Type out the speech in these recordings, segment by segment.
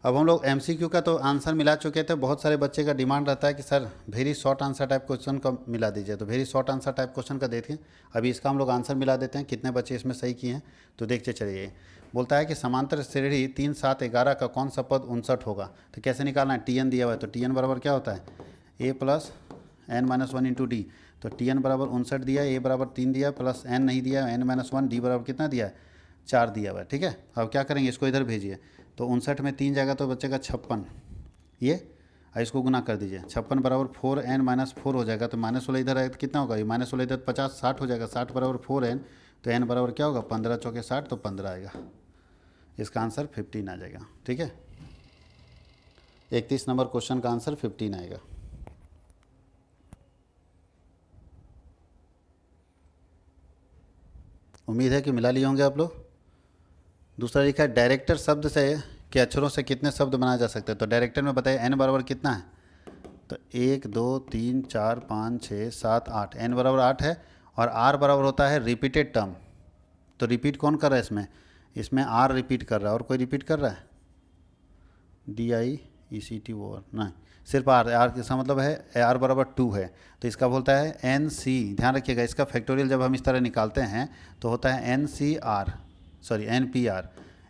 अब हम लोग एमसीक्यू का तो आंसर मिला चुके थे। बहुत सारे बच्चे का डिमांड रहता है कि sir very short answer type question का मिला दीजिए, तो very short answer type question का देखिए। अभी इसका हम लोग आंसर मिला देते हैं, कितने बच्चे इसमें सही किए हैं तो देखते चलिए। बोलता है कि समांतर श्रेणी 3, 7, 11 का कौन सा पद 59 होगा। तो कैसे निकालना है, टी एन दिया हुआ है तो टी एन बराबर क्या होता है A plus N minus one into D. तो टी एन बराबर 59 दिया, ए बराबर 3 दिया, प्लस एन नहीं दिया, एन माइनस वन, डी बराबर कितना दिया है 4 दिया हुआ है। ठीक है, अब क्या करेंगे, इसको इधर भेजिए। तो 59 में 3 जाएगा तो बचेगा 56, ये इसको गुना कर दीजिए। 56 बराबर 4n माइनस 4 हो जाएगा, तो माइनस वाला इधर आएगा तो कितना होगा, ये माइनस वाला इधर 50 60 हो जाएगा। 60 बराबर 4n, तो n बराबर क्या होगा 15 चौके 60, तो 15 आएगा। इसका आंसर 15 आ जाएगा। ठीक है, 31 नंबर क्वेश्चन का आंसर 15 आएगा। उम्मीद है कि मिला लिए होंगे आप लोग। दूसरा लिखा है डायरेक्टर शब्द से के अक्षरों से कितने शब्द बनाए जा सकते हैं। तो डायरेक्टर में बताइए एन बराबर कितना है, तो 1 2 3 4 5 6 7 8, एन बराबर 8 है। और आर बराबर होता है रिपीटेड टर्म। तो रिपीट कौन कर रहा है इसमें, इसमें आर रिपीट कर रहा है, और कोई रिपीट कर रहा है DIECT ओवर नहीं, सिर्फ आर। आर इसका मतलब है आर बराबर 2 है, तो इसका बोलता है NC। ध्यान रखिएगा, इसका फैक्टोरियल जब हम इस तरह निकालते हैं तो होता है NCR, सॉरी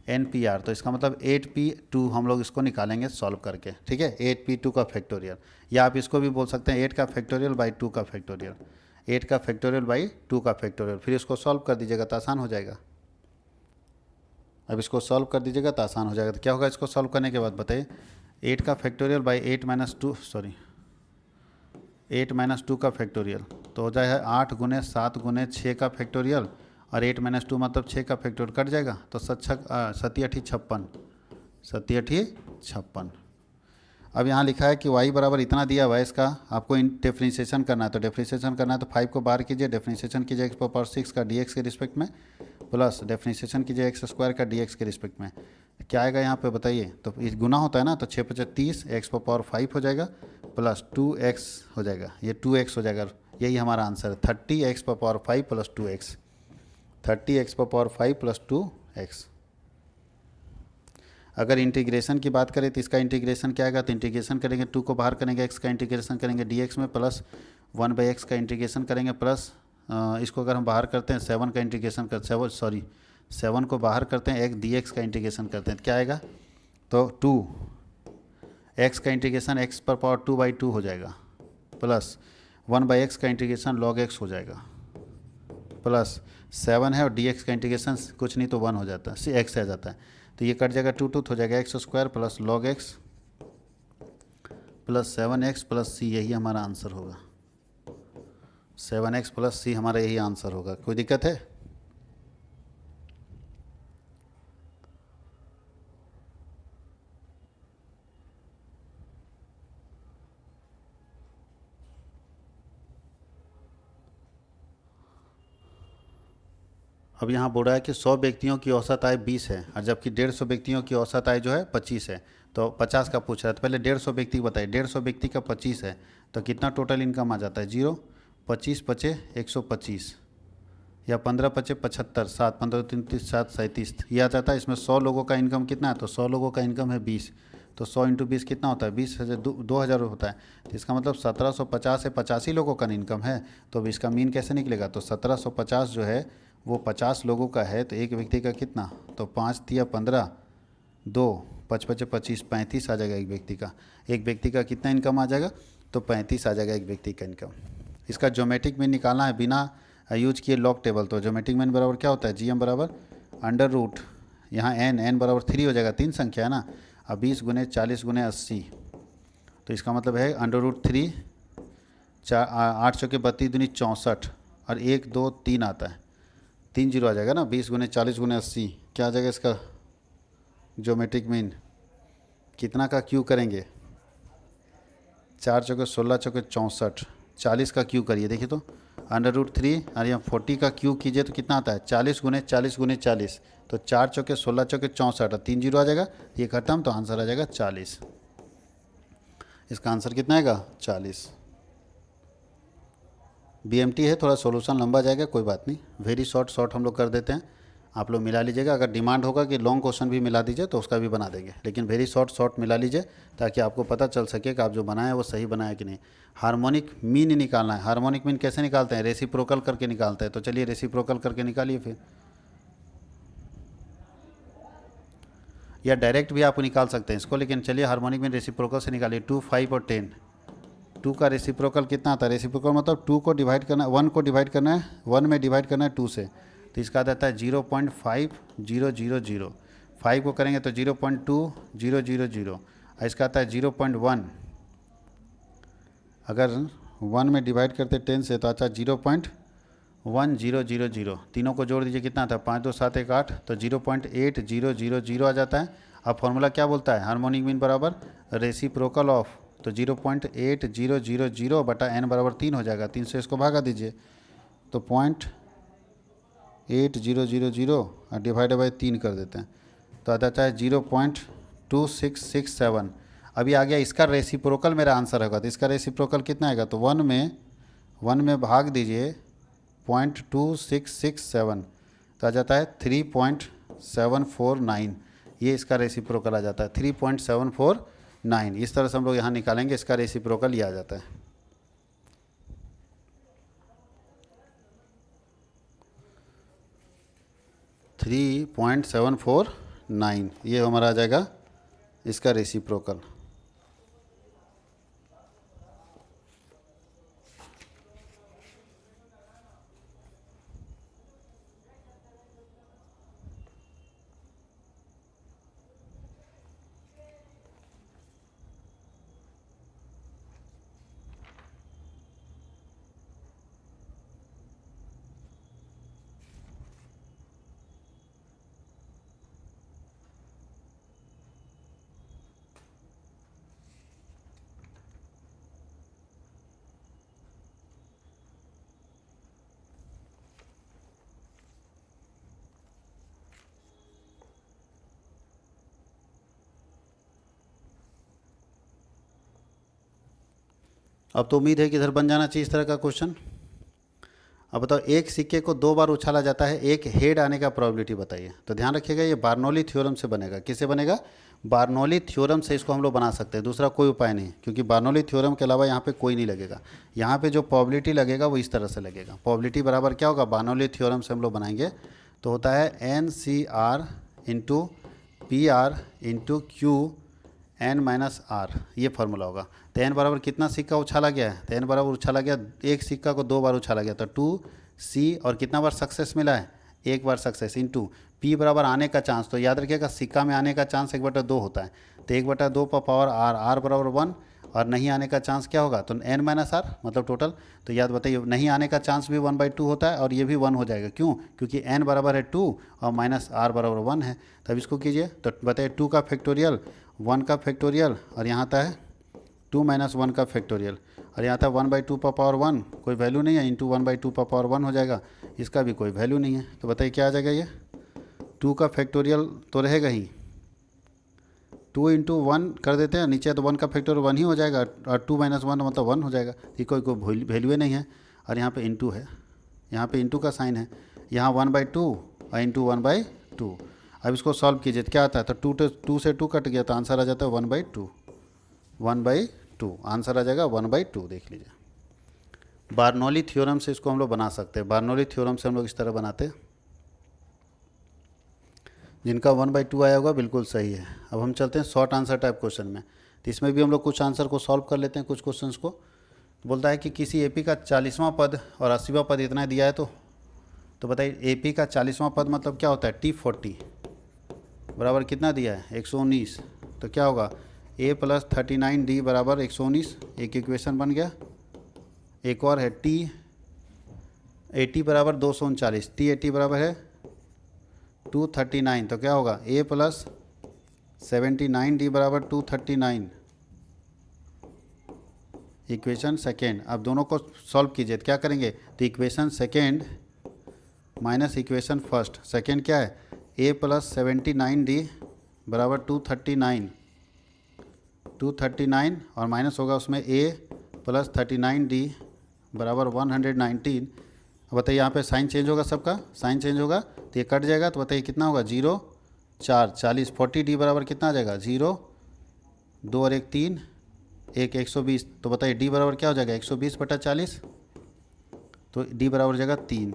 NPR। तो इसका मतलब 8P2 हम लोग इसको निकालेंगे सॉल्व करके। ठीक है, 8P2 का फैक्टोरियल, या आप इसको भी बोल सकते हैं 8 का फैक्टोरियल बाई 2 का फैक्टोरियल, 8 का फैक्टोरियल बाई 2 का फैक्टोरियल। फिर इसको सॉल्व कर दीजिएगा तो आसान हो जाएगा। अब इसको सॉल्व कर दीजिएगा तो आसान हो जाएगा। तो क्या होगा इसको सॉल्व करने के बाद बताइए, 8 का factorial by 8 minus 2, sorry 8 minus 2 का फैक्टोरियल, तो हो जाएगा 8 गुने 7 गुने 6 का फैक्टोरियल, और 8 माइनस 2 मतलब 6 का फैक्टोरियल कट जाएगा, तो 7 8 56, 7 8 56। अब यहाँ लिखा है कि y बराबर इतना दिया हुआ है, इसका आपको डिफ्रेंशिएशन करना है। तो डिफ्रेंशिएशन करना है तो 5 को बाहर कीजिए, डिफ्रेंशिएशन कीजिए x पावर 6 का dx के रिस्पेक्ट में, प्लस डिफ्रेंशिएशन कीजिए x स्क्वायर का dx के रिस्पेक्ट में। क्या आएगा यहाँ पे बताइए, तो इस गुना होता है ना, तो 6 5 30, x पावर 5 हो जाएगा, प्लस 2x हो जाएगा, ये 2x हो जाएगा। यही हमारा आंसर है, 30x power 5 plus 2x, 30x power 5 plus 2x। अगर इंटीग्रेशन की बात करें तो इसका इंटीग्रेशन क्या आएगा, तो इंटीग्रेशन करेंगे 2 को बाहर करेंगे, x का इंटीग्रेशन करेंगे dx में, प्लस 1/x का इंटीग्रेशन करेंगे, प्लस इसको अगर हम बाहर करते हैं 7 का इंटीग्रेशन कर 7 को बाहर करते हैं, एक dx का इंटीग्रेशन करते हैं तो क्या आएगा, तो 2x का इंटीग्रेशन x पर पावर 2/2 हो जाएगा, प्लस 1/x का इंटीग्रेशन log x हो जाएगा, प्लस 7 है और dx का इंटीग्रेशन कुछ नहीं तो 1 हो जाता है, x आ जाता है, तो ये कट जाएगा, 2 2 हो जाएगा, x square plus log x plus 7x plus c, यही हमारा आंसर होगा। 7x प्लस c हमारा यही आंसर होगा। कोई दिक्कत है? अब यहाँ बोल रहा है कि 100 व्यक्तियों की औसत आय 20 है, और जबकि 150 व्यक्तियों की औसत आय जो है 25 है। तो 50 का पूछ रहा है, तो पहले 150 व्यक्ति बताइए, 150 व्यक्ति का 25 है तो कितना टोटल इनकम आ जाता है, 0, 25 पचे 125, या 15 पचे 75, 7 15 3 30 7 37, ये आ जाता है। इसमें 100 लोगों का इनकम कितना है, तो 100 लोगों का इनकम है 20, तो 100 इंटू 20 कितना होता है, 20,000 2,000 होता है। तो इसका मतलब 1750 से 85 लोगों का इनकम है। तो अब इसका मीन कैसे निकलेगा, तो 1750 जो है वो 50 लोगों का है, तो एक व्यक्ति का कितना, तो 5 दिया 15, 2 5 5 25, 35 आ जाएगा एक व्यक्ति का। एक व्यक्ति का कितना इनकम आ जाएगा, तो 35 आ जाएगा एक व्यक्ति का इनकम। इसका ज्योमेट्रिक मीन निकालना है बिना यूज किए लॉग टेबल। तो ज्योमेट्रिक मीन बराबर क्या होता है, GM बराबर अंडर रूट, यहाँ n बराबर 3 हो जाएगा, 3 संख्या है ना, अब 20 गुने 40 गुने 80, तो इसका मतलब है अंडर रूट 3, 8 चौके 32 दूनी 64, और 1 2 3 आता है, 3 जीरो आ जाएगा ना, 20 गुने 40 गुने 80, क्या आ जाएगा इसका ज्योमेट्रिक मीन, कितना का क्यू करेंगे, 4 चौके 16 चौके 64, 40 का क्यू करिए, देखिए तो अंडर रूट 3, और यहाँ 40 का क्यू कीजिए तो कितना आता है, 40 गुने 40 गुने 40, तो 4 चौके 16 चौके 64, 3 जीरो आ जाएगा, ये खत्म, तो आंसर आ जाएगा 40। इसका आंसर कितना आएगा, 40। BMT है, थोड़ा सॉल्यूशन लंबा जाएगा, कोई बात नहीं, वेरी शॉर्ट हम लोग कर देते हैं। आप लोग मिला लीजिएगा। अगर डिमांड होगा कि लॉन्ग क्वेश्चन भी मिला दीजिए तो उसका भी बना देंगे, लेकिन वेरी शॉर्ट मिला लीजिए ताकि आपको पता चल सके कि आप जो बनाए वो सही बनाया कि नहीं। हार्मोनिक मीन निकालना है। हार्मोनिक मीन कैसे निकालते हैं? रेसिप्रोकल करके निकालते हैं। तो चलिए रेसिप्रोकल करके निकालिए फिर, या डायरेक्ट भी आप निकाल सकते हैं इसको, लेकिन चलिए हार्मोनिक मीन रेसिप्रोकल से निकालिए। 2, 5 और 10। 2 का रेसिप्रोकल कितना आता है? रेसिप्रोकल मतलब 2 को डिवाइड करना है, 1 को डिवाइड करना है, 1 में डिवाइड करना है 2 से, तो इसका आता है 0.5000। 5 को करेंगे तो 0.2000, और इसका आता है 0.1। अगर 1 में डिवाइड करते 10 से तो आता है 0.1000। तीनों को जोड़ दीजिए, कितना था? 5 2 7 1 8, तो 0.8000 आ जाता है। अब फॉर्मूला क्या बोलता है? हार्मोनिक मीन बराबर रेसिप्रोकल ऑफ, तो 0.8000 बटा n बराबर 3 हो जाएगा। 3 से इसको भागा दीजिए तो 0.8000 और डिवाइडेड बाई 3 कर देते हैं तो आ जाता है 0.2667। अभी आ गया इसका रेसिप्रोकल, मेरा आंसर होगा। तो इसका रेसिप्रोकल कितना आएगा? तो 1 में भाग दीजिए 0.2667, तो आ जाता है 3.749। ये इसका रेसिप्रोकल आ जाता है 3.749। इस तरह से हम लोग यहाँ निकालेंगे, इसका रेसिप्रोकल ये आ जाता है। $3.749, ये हमारा आ जाएगा इसका रेसिप्रोकल। अब तो उम्मीद है कि इधर बन जाना चाहिए इस तरह का क्वेश्चन। अब बताओ, एक सिक्के को 2 बार उछाला जाता है, एक हेड आने का प्रोबेबिलिटी बताइए। तो ध्यान रखिएगा, ये बार्नौली थ्योरम से बनेगा। किससे बनेगा? बार्नौली थ्योरम से इसको हम लोग बना सकते हैं, दूसरा कोई उपाय नहीं, क्योंकि बार्नौली थ्योरम के अलावा यहाँ पे कोई नहीं लगेगा। यहाँ पे जो प्रोबेबिलिटी लगेगा वो इस तरह से लगेगा। प्रोबेबिलिटी बराबर क्या होगा? बार्नौली थ्योरम से हम लोग बनाएंगे तो होता है NCR into PR into Q(n-r), ये फार्मूला होगा। तो n बराबर कितना सिक्का उछाला गया है? तो n बराबर उछाला गया, एक सिक्का को 2 बार उछाला गया, तो 2C, और कितना बार सक्सेस मिला है? 1 बार सक्सेस, इंटू P बराबर आने का चांस। तो याद रखिएगा, सिक्का में आने का चांस 1/2 होता है, तो 1/2 पर पावर r बराबर 1, और नहीं आने का चांस क्या होगा? तो n-r मतलब टोटल। तो याद बताइए, नहीं आने का चांस भी 1/2 होता है, और ये भी 1 हो जाएगा। क्यों? क्योंकि n बराबर है 2 और -r बराबर 1 है। तब इसको कीजिए, तो बताइए 2 का फैक्टोरियल, 1 का फैक्टोरियल, और यहाँ आता है 2 - 1 का फैक्टोरियल, और यहाँ था 1/2 पर पावर 1, कोई वैल्यू नहीं है, इंटू 1/2 पर पावर 1 हो जाएगा, इसका भी कोई वैल्यू नहीं है। तो बताइए क्या आ जाएगा? ये 2 का फैक्टोरियल तो रहेगा ही, 2 इंटू 1 कर देते हैं, नीचे तो 1 का फैक्टोरियल 1 ही हो जाएगा, और 2 - 1 मतलब 1 हो जाएगा। ये कोई वैल्यू नहीं है, और यहाँ पे इंटू है, यहाँ पे इंटू का साइन है, यहाँ 1/2 और इंटू 1/2। अब इसको सॉल्व कीजिए तो क्या आता है? तो 2 से 2 कट गया, तो आंसर आ जाता है 1/2। 1/2 आंसर आ जाएगा 1/2। देख लीजिए, बार्नौली थ्योरम से इसको हम लोग बना सकते हैं। बार्नौली थ्योरम से हम लोग इस तरह बनाते हैं। जिनका 1/2 आया होगा बिल्कुल सही है। अब हम चलते हैं शॉर्ट आंसर टाइप क्वेश्चन में, तो इसमें भी हम लोग कुछ आंसर को सॉल्व कर लेते हैं, कुछ क्वेश्चंस को। बोलता है कि किसी एपी का 40वां पद और 80वां पद इतना दिया है, तो बताइए एपी का 40वां पद मतलब क्या होता है? T40 बराबर कितना दिया है? 119। तो क्या होगा? A + 39D बराबर 119, एक इक्वेशन बन गया। एक और है T80 बराबर 239, T80 बराबर है 239, तो क्या होगा? A + 79D बराबर 239, इक्वेशन सेकेंड। अब दोनों को सॉल्व कीजिए तो क्या करेंगे? तो equation second minus equation first. Second क्या है? A + 79D बराबर 239 और माइनस होगा उसमें A + 39D बराबर 119, बताइए यहाँ पे साइन चेंज होगा, सबका साइन चेंज होगा तो ये कट जाएगा, तो बताइए कितना होगा, 0 4 40 40D बराबर कितना आ जाएगा, 0 2 और 1 3 1 120। तो बताइए D बराबर क्या हो जाएगा, 120/40, तो D बराबर हो जाएगा 3।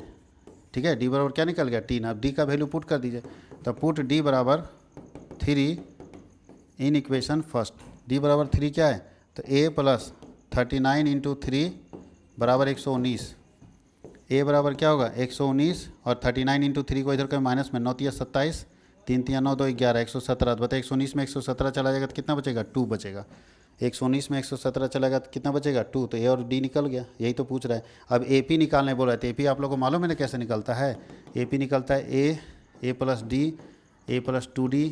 ठीक है, D बराबर क्या निकल गया, 3। अब D का वैल्यू पुट कर दीजिए, तो पुट D बराबर 3 इन इक्वेशन फर्स्ट। D बराबर 3 क्या है, तो A + 39 × 3 बराबर 119। A बराबर क्या होगा, 119, और 39 × 3 को इधर का माइनस में, 9 × 27, 3 × 9 = 2 11 117। बताइए 119 में 117 चला जाएगा तो कितना बचेगा, 2 बचेगा। 119 में 117 चलेगा तो कितना बचेगा, 2। तो ए और डी निकल गया, यही तो पूछ रहा है। अब ए पी निकालने बोल रहे थे, ए पी आप लोगों को मालूम है ना कैसे निकलता है। ए पी निकलता है A plus D, A plus 2D,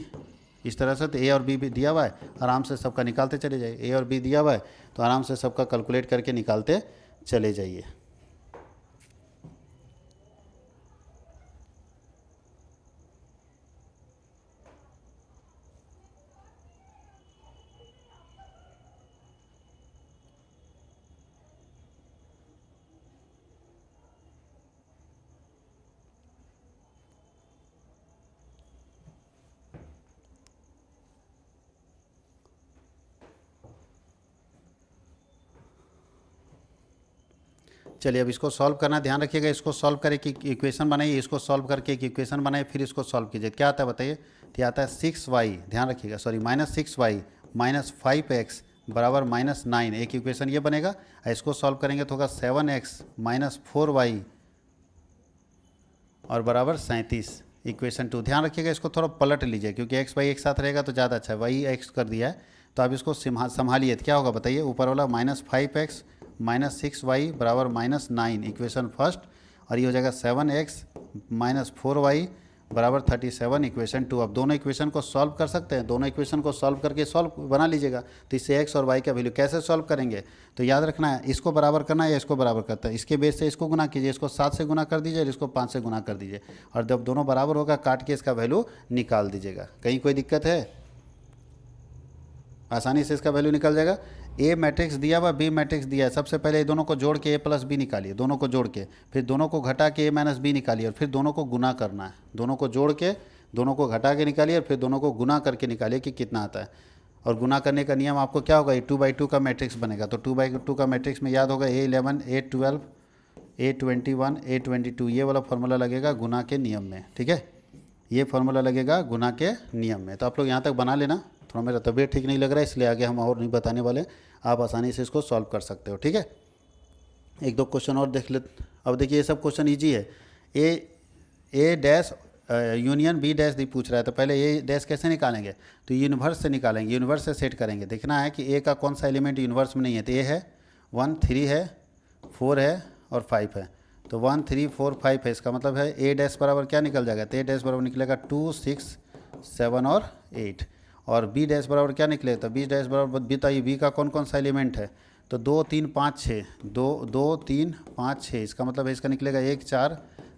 इस तरह से। तो ए और बी भी दिया हुआ है, आराम से सबका निकालते चले जाइए। ए और बी दिया हुआ है तो आराम से सबका कैलकुलेट करके निकालते चले जाइए। चलिए अब इसको सॉल्व करना, ध्यान रखिएगा। इसको सॉल्व करके कि इक्वेशन बनाइए, इसको सॉल्व करके एक इक्वेशन बनाइए, फिर इसको सॉल्व कीजिए। क्या आता है बताइए, तो आता है 6y, ध्यान रखिएगा, सॉरी -6y - 5x बराबर -9। एक इक्वेशन ये बनेगा। इसको सॉल्व करेंगे तो होगा 7x - 4y और बराबर 37। इक्वेशन 2, ध्यान रखिएगा इसको थोड़ा पलट लीजिए, क्योंकि एक्स वाई एक साथ रहेगा तो ज़्यादा अच्छा है। वाई एक्स कर दिया है तो आप इसको संभालिए, तो क्या होगा बताइए। ऊपर वाला -5x - 6y बराबर -9, इक्वेशन फर्स्ट, और ये हो जाएगा 7x - 4y बराबर 37, इक्वेशन 2। अब दोनों इक्वेशन को सॉल्व कर सकते हैं, दोनों इक्वेशन को सॉल्व करके सॉल्व बना लीजिएगा। तो इससे x और y का वैल्यू कैसे सॉल्व करेंगे, तो याद रखना है इसको बराबर करना है या इसको बराबर करता है। इसके बेस से इसको गुना कीजिए, इसको 7 से गुना कर दीजिए और इसको 5 से गुना कर दीजिए, और जब दोनों बराबर होगा काट के इसका वैल्यू निकाल दीजिएगा। कहीं कोई दिक्कत है, आसानी से इसका वैल्यू निकल जाएगा। ए मैट्रिक्स दिया हुआ, बी मैट्रिक्स दिया है, सबसे पहले दोनों को जोड़ के ए प्लस बी निकालिए, दोनों को जोड़ के, फिर दोनों को घटा के ए माइनस बी निकालिए, और फिर दोनों को गुना करना है। दोनों को जोड़ के, दोनों को घटा के निकालिए, और फिर दोनों को गुना करके निकालिए कि कितना आता है। और गुना करने का नियम आपको क्या होगा, 2/2 का मैट्रिक्स बनेगा। तो 2/2 का मैट्रिक्स में याद होगा A11 A12 A21 A22, ये वाला फॉर्मूला लगेगा गुना के नियम में। ठीक है, ये फार्मूला लगेगा गुना के नियम में। तो आप लोग यहाँ तक बना लेना। थोड़ा मेरा तबीयत ठीक नहीं लग रहा है, इसलिए आगे हम और नहीं बताने वाले, आप आसानी से इसको सॉल्व कर सकते हो। ठीक है, एक दो क्वेश्चन और देख ले। अब देखिए ये सब क्वेश्चन इजी है। ए डैश यूनियन बी डैश दी पूछ रहा है, तो पहले ए डैश कैसे निकालेंगे, तो यूनिवर्स से निकालेंगे, यूनिवर्स से सेट करेंगे। देखना है कि ए का कौन सा एलिमेंट यूनिवर्स में नहीं है। तो ए है 1 3 है 4 है और 5 है। तो 1 3 4 5 है, इसका मतलब है ए डैश बराबर क्या निकल जाएगा, तो ए डैश बराबर निकलेगा 2 6 7 और 8। और बी डैश बराबर क्या निकलेगा, तो बी डैश बराबर बताइए बी का कौन कौन सा एलिमेंट है, तो 2 3 5 6, 2 3 5 6, इसका मतलब है इसका निकलेगा 1 4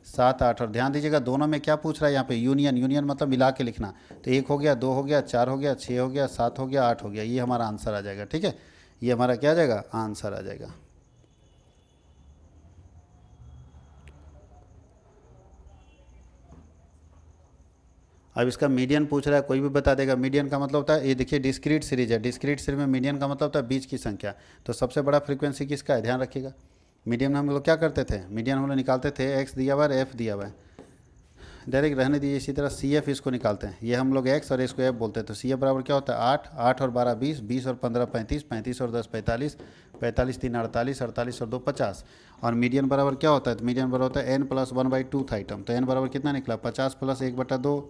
7 8। और ध्यान दीजिएगा दोनों में क्या पूछ रहा है यहाँ पे, यूनियन, यूनियन मतलब मिला के लिखना। तो 1 हो गया, 2 हो गया, 4 हो गया, 6 हो गया, 7 हो गया, 8 हो गया, ये हमारा आंसर आ जाएगा। ठीक है, ये हमारा क्या आ जाएगा, आंसर आ जाएगा। अब इसका मीडियन पूछ रहा है, कोई भी बता देगा। मीडियन का मतलब होता है, ये देखिए डिस्क्रीट सीरीज है, डिस्क्रीट सीरीज में मीडियन का मतलब होता है बीच की संख्या। तो सबसे बड़ा फ्रीक्वेंसी किसका है, ध्यान रखिएगा। मीडियन में हम लोग क्या करते थे, मीडियन हम लोग निकालते थे, एक्स दिया हुआ है एफ दिया हुआ है, डायरेक्ट रहने दीजिए। इसी तरह सी एफ इसको निकालते हैं, ये हम लोग एक्स और इसको एफ बोलते हैं। तो सी एफ बराबर क्या होता है 8, 8 और 12 20, 20 और 15 35, 35 और 10 45, 45 3 48, 48 और 2 50। और मीडियन बराबर क्या होता है, तो मीडियन बराबर होता है n + 1/2 आइटम। तो n बराबर कितना निकला 50 + 1/2,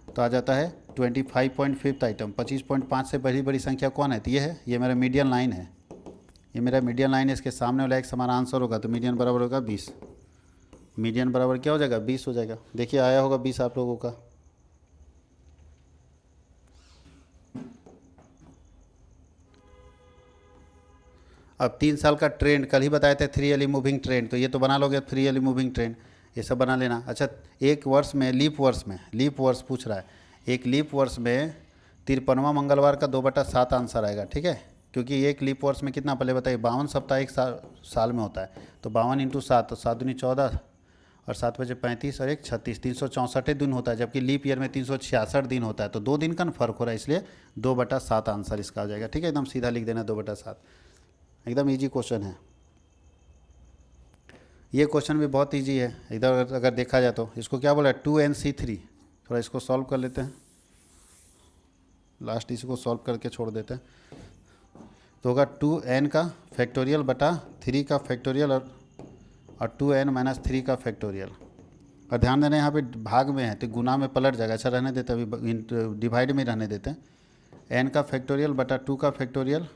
तो आ जाता है 25.5 आइटम। 25.5 से बड़ी संख्या कौन है, तो ये है, ये मेरा मीडियन लाइन है, ये मेरा मीडियन लाइन है। इसके सामने वाला एक्स हमारा आंसर होगा, तो मीडियन बराबर होगा 20। मीडियन बराबर क्या हो जाएगा 20 हो जाएगा। देखिए आया होगा 20 आप लोगों का। अब 3 साल का ट्रेंड कल ही बताए थे, 3 early मूविंग ट्रेंड, तो ये तो बना लोगे 3 early मूविंग ट्रेंड, ये सब बना लेना। अच्छा, एक वर्ष में लीप वर्ष पूछ रहा है, एक लीप वर्ष में 53वां मंगलवार का 2/7 आंसर आएगा। ठीक है, क्योंकि एक लीप वर्ष में कितना पहले बताइए 52 सप्ताह एक साल में होता है। तो 52 × 7, तो 7 दूनी 14, और 7 बजे 35 और 1 36, 364 दिन होता है, जबकि लीप ईयर में 366 दिन होता है। तो 2 दिन का ना फर्क हो रहा है, इसलिए 2/7 आंसर इसका आ जाएगा। ठीक है, एकदम सीधा लिख देना 2/7, एकदम ईजी क्वेश्चन है। ये क्वेश्चन भी बहुत ईजी है। इधर अगर देखा जाए तो इसको क्या बोला है, 2nc3। थोड़ा इसको सॉल्व कर लेते हैं, लास्ट इसको सॉल्व करके छोड़ देते हैं। तो होगा 2n का फैक्टोरियल बटा 3 का फैक्टोरियल और 2n-3 का फैक्टोरियल। और ध्यान देना यहाँ पे भाग में है तो गुना में पलट जाएगा। अच्छा रहने देते, अभी डिवाइड में रहने देते हैं। n का फैक्टोरियल बटा 2 का फैक्टोरियल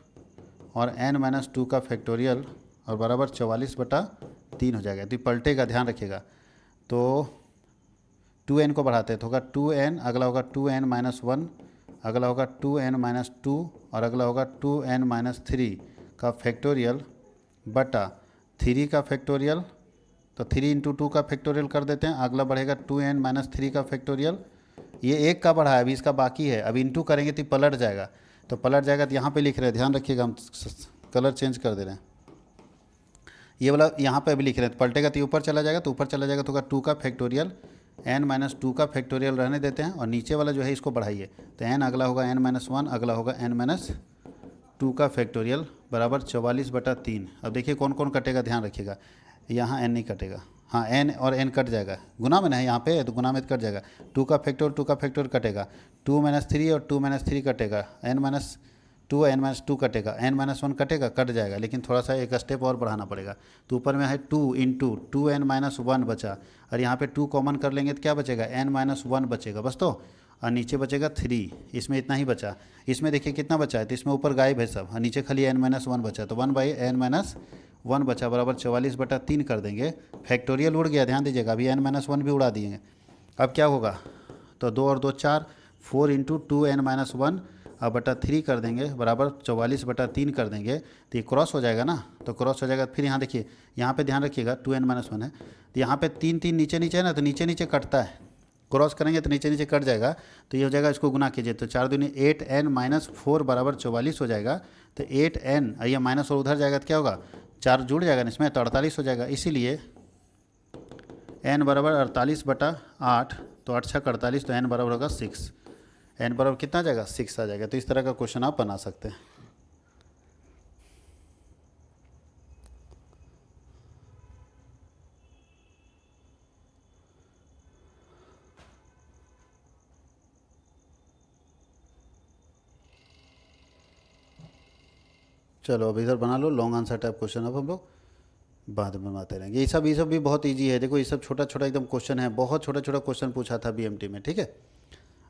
और n-2 का फैक्टोरियल और बराबर 44/3 हो जाएगा। तो ये पलटेगा, ध्यान रखिएगा। तो 2n को बढ़ाते हैं तो होगा 2n, अगला होगा 2n-1, अगला होगा 2n-2 और अगला होगा 2n-3 का फैक्टोरियल बटा 3 का फैक्टोरियल। तो 3 × 2 का फैक्टोरियल कर देते हैं। अगला बढ़ेगा 2n-3 का फैक्टोरियल। ये एक का बढ़ा है, अभी इसका बाकी है। अब इंटू करेंगे तो पलट जाएगा, तो पलट जाएगा तो यहाँ पे लिख रहे हैं, ध्यान रखिएगा, हम कलर चेंज कर दे रहे हैं। ये वाला यहाँ पे अभी लिख रहे हैं, पलटेगा तो ऊपर चला जाएगा, तो ऊपर चला जाएगा तो होगा 2 का फैक्टोरियल, n-2 का फैक्टोरियल रहने देते हैं और नीचे वाला जो है इसको बढ़ाइए। तो n अगला होगा n-1, अगला होगा n-2 का फैक्टोरियल बराबर 44/3। अब देखिए कौन कौन कटेगा, ध्यान रखिएगा। यहाँ n नहीं कटेगा, हाँ n और n कट जाएगा, गुना में नहीं यहाँ पे, तो गुना में कट जाएगा। 2 का फैक्टोरियल कटेगा, 2-3 और 2-3 कटेगा, n-2 n-2 कटेगा, n-1 कटेगा, कट जाएगा। लेकिन थोड़ा सा एक स्टेप और बढ़ाना पड़ेगा। तो ऊपर में है 2 × 2n-1 बचा, और यहाँ पे 2 कॉमन कर लेंगे तो क्या बचेगा, n-1 बचेगा बस। तो और नीचे बचेगा 3, इसमें इतना ही बचा। इसमें देखिए कितना बचा है, तो इसमें ऊपर गायब है सब, और नीचे खाली n-1 बचा। तो 1/n-1 बचा बराबर 44/3 कर देंगे। फैक्टोरियल उड़ गया, ध्यान दीजिएगा, अभी n-1 भी उड़ा दिए। अब क्या होगा, तो 2 और 2 4, 4 × 2n-1 अब बटा 3 कर देंगे बराबर 44/3 कर देंगे। तो ये क्रॉस हो जाएगा ना, तो क्रॉस हो जाएगा। फिर यहाँ देखिए, यहाँ पे ध्यान रखिएगा 2n-1 है, तो यहाँ पे 3 नीचे नीचे है ना, तो नीचे नीचे कटता है, क्रॉस करेंगे तो नीचे नीचे कट जाएगा। तो ये हो जाएगा, इसको गुना कीजिए तो 4 दूनी 8n-4 बराबर 44 हो जाएगा। तो 8n ये माइनस और उधर जाएगा तो क्या होगा, 4 जुड़ जाएगा ना इसमें, तो 48 हो जाएगा। इसीलिए n बराबर 48/8, तो 8 × 6 = 48, तो n बराबर होगा 6। n बराबर कितना आ जाएगा, 6 आ जाएगा। तो इस तरह का क्वेश्चन आप बना सकते हैं। चलो अब इधर बना लो लॉन्ग आंसर टाइप क्वेश्चन, अब हम लोग बाद में बनाते रहेंगे। ये सब भी बहुत इजी है। देखो ये सब छोटा छोटा एकदम क्वेश्चन है, बहुत छोटा छोटा क्वेश्चन पूछा था बीएमटी में। ठीक है,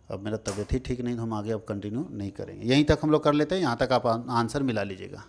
अब मेरा तबीयत ही ठीक नहीं, तो हम आगे अब कंटिन्यू नहीं करेंगे, यहीं तक हम लोग कर लेते हैं, यहाँ तक आप आंसर मिला लीजिएगा।